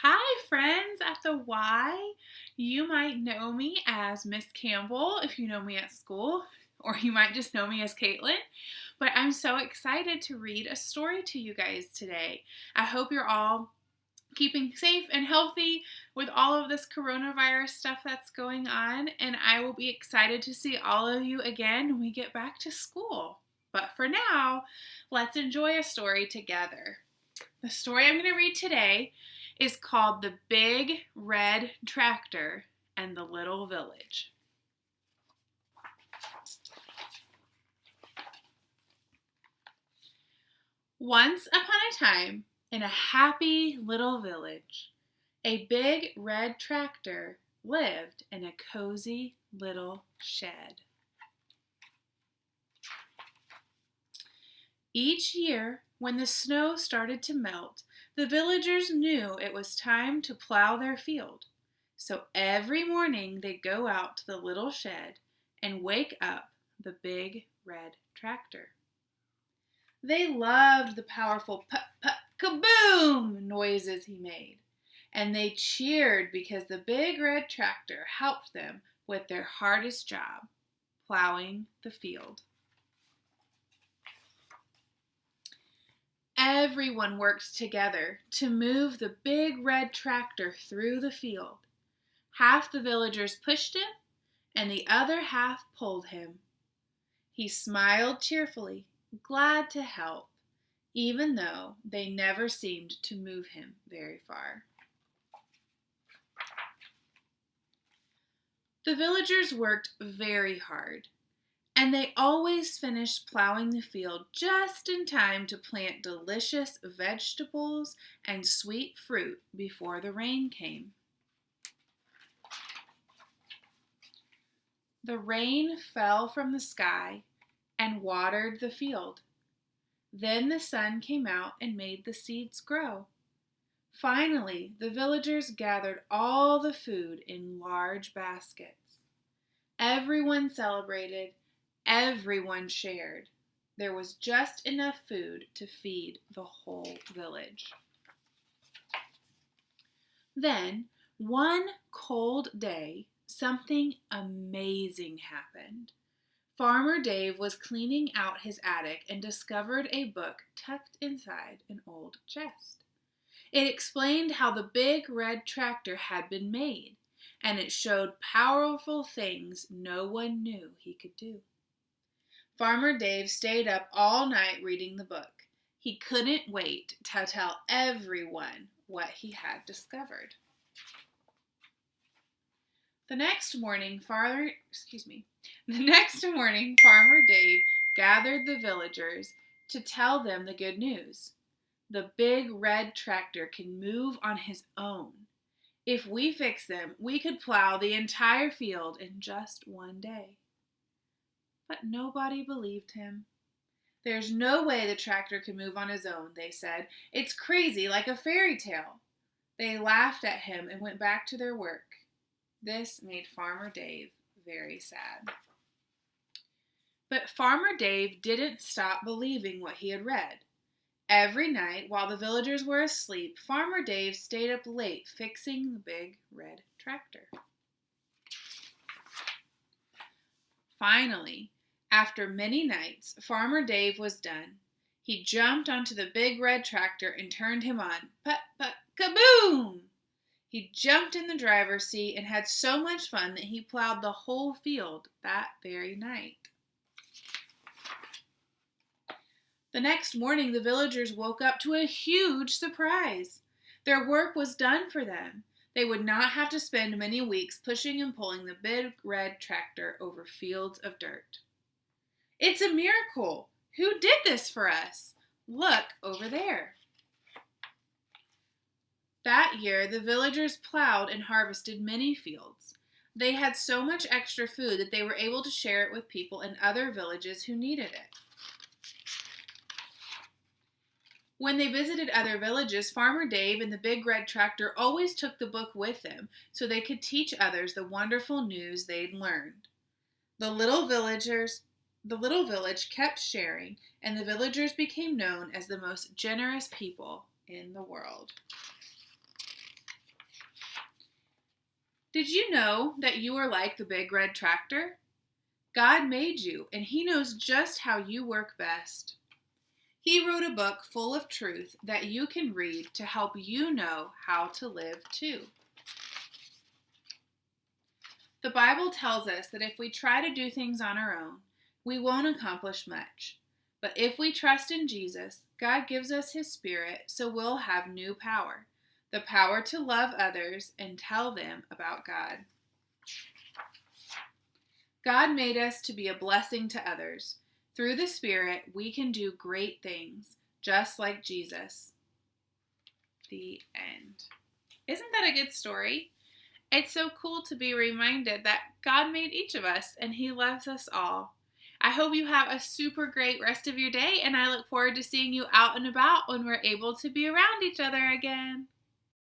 Hi, friends at the Y. You might know me as Miss Campbell if you know me at school, or you might just know me as Caitlin. But I'm so excited to read a story to you guys today. I hope you're all keeping safe and healthy with all of this coronavirus stuff that's going on, and I will be excited to see all of you again when we get back to school. But for now, let's enjoy a story together. The story I'm going to read today is called The Big Red Tractor and the Little Village. Once upon a time, in a happy little village, a big red tractor lived in a cozy little shed. Each year, when the snow started to melt, the villagers knew it was time to plow their field. So every morning they'd go out to the little shed and wake up the big red tractor. They loved the powerful put-put kaboom noises he made, and they cheered because the big red tractor helped them with their hardest job, plowing the field. Everyone worked together to move the big red tractor through the field. Half the villagers pushed him, and the other half pulled him. He smiled cheerfully, glad to help, even though they never seemed to move him very far. The villagers worked very hard, and they always finished plowing the field just in time to plant delicious vegetables and sweet fruit before the rain came. The rain fell from the sky and watered the field. Then the sun came out and made the seeds grow. Finally, the villagers gathered all the food in large baskets. Everyone celebrated. Everyone shared. There was just enough food to feed the whole village. Then, one cold day, something amazing happened. Farmer Dave was cleaning out his attic and discovered a book tucked inside an old chest. It explained how the big red tractor had been made, and it showed powerful things no one knew he could do. Farmer Dave stayed up all night reading the book. He couldn't wait to tell everyone what he had discovered. The next morning, Farmer Dave gathered the villagers to tell them the good news. The big red tractor can move on his own. If we fix them, we could plow the entire field in just one day. But nobody believed him. There's no way the tractor can move on his own, they said. It's crazy, like a fairy tale. They laughed at him and went back to their work. This made Farmer Dave very sad. But Farmer Dave didn't stop believing what he had read. Every night, while the villagers were asleep, Farmer Dave stayed up late fixing the big red tractor. Finally, after many nights, Farmer Dave was done. He jumped onto the big red tractor and turned him on. Put, put, kaboom! He jumped in the driver's seat and had so much fun that he plowed the whole field that very night. The next morning, the villagers woke up to a huge surprise. Their work was done for them. They would not have to spend many weeks pushing and pulling the big red tractor over fields of dirt. It's a miracle! Who did this for us? Look over there. That year, the villagers plowed and harvested many fields. They had so much extra food that they were able to share it with people in other villages who needed it. When they visited other villages, Farmer Dave and the big red tractor always took the book with them so they could teach others the wonderful news they'd learned. The little village kept sharing, and the villagers became known as the most generous people in the world. Did you know that you are like the big red tractor? God made you, and He knows just how you work best. He wrote a book full of truth that you can read to help you know how to live too. The Bible tells us that if we try to do things on our own, we won't accomplish much. But if we trust in Jesus, God gives us His Spirit so we'll have new power, the power to love others and tell them about God. God made us to be a blessing to others. Through the Spirit, we can do great things, just like Jesus. The end. Isn't that a good story? It's so cool to be reminded that God made each of us and He loves us all. I hope you have a super great rest of your day, and I look forward to seeing you out and about when we're able to be around each other again.